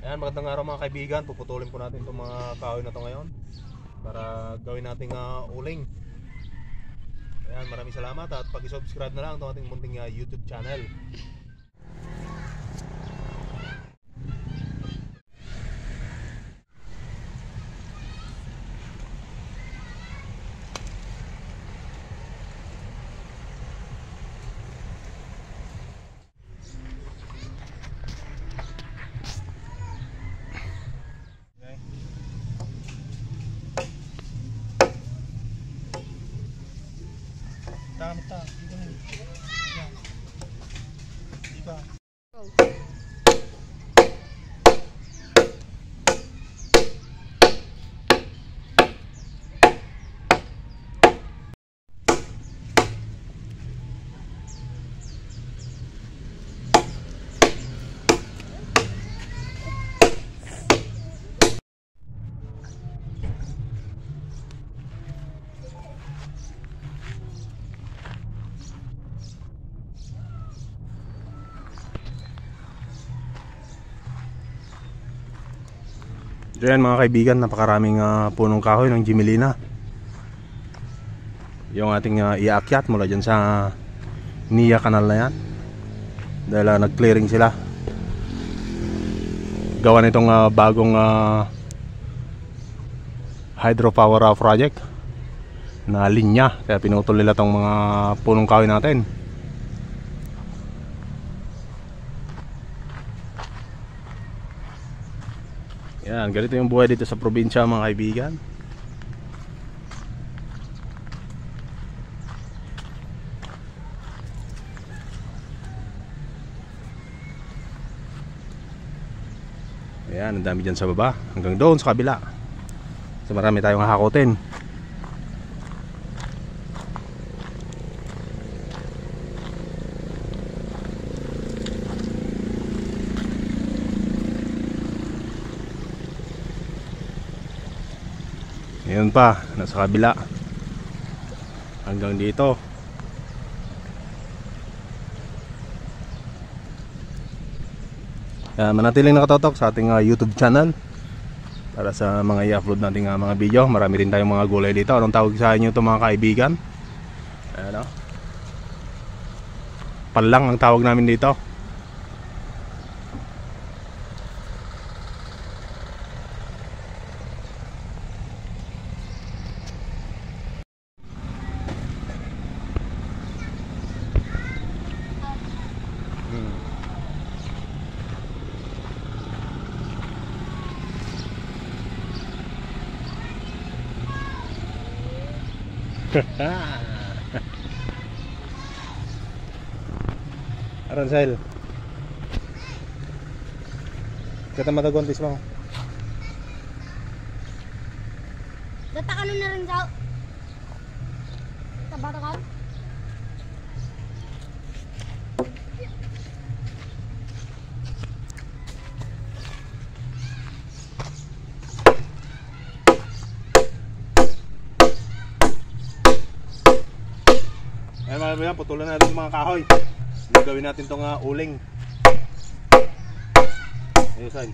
Ayan, magandang araw mga kaibigan. Puputulin po natin itong mga kahoy na to ngayon para gawin nating uling. Ayan, maraming salamat at pag-subscribe na lang itong ating munting YouTube channel. Tama, Diba? Diyan mga kaibigan, napakaraming punong kahoy ng Jimelina. Yung ating iaakyat mula dyan sa Nia Canal na yan. Dahil nag-clearing sila. Gawa nitong bagong hydropower project na linya. Kaya pinutol nila tong mga punong kahoy natin. Yan, ganito yung buhay dito sa probinsya mga kaibigan. Ayan, ang dami dyan sa baba. Hanggang doon sa kabila. So marami tayong hahakotin. Ngayon pa, nasa kabila. Hanggang dito. Manatiling nakatotok sa ating YouTube channel para sa mga i-upload nating mga video. Marami rin tayong mga gulay dito. Anong tawag sa inyo ito mga kaibigan? Ayan o, palang ang tawag namin dito. Aransel, kita matagontis mo. Data ka na rin sa bata ka? Ayan mga kaibigan, putulan natin yung mga kahoy. Gagawin natin itong uling. Ayun,